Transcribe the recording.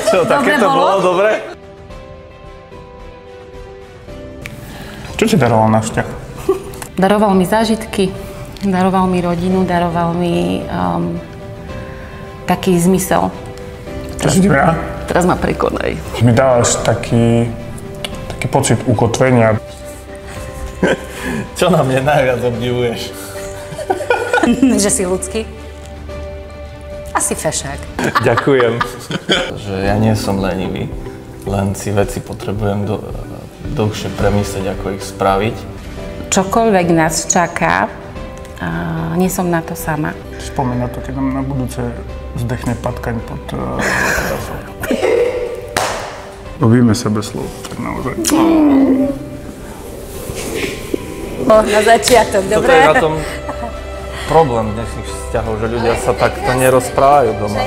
Čo, také to bolo dobre? Čo ti daroval náš vzťah? Daroval mi zážitky, daroval mi rodinu, daroval mi taký zmysel. Čo si ti ja? Teraz ma prekonaj. Mi dávaš taký pocit ukotvenia. Čo na mne najviac obdivuješ? Že si ľudský? Asi fešák. Ďakujem. Že ja nie som lenivý, len si veci potrebujem dlhšie premyslieť, ako ich spraviť. Čokoľvek nás čaká, nie som na to sama. Spomeň na to, keď nám na budúce zdechne patkaň pod terasou. Robíme sa bez slov, tak naozaj. Na začiatok, dobre? Toto je na tom problém dnešných vzťahov, že ľudia sa takto nerozprávajú doma.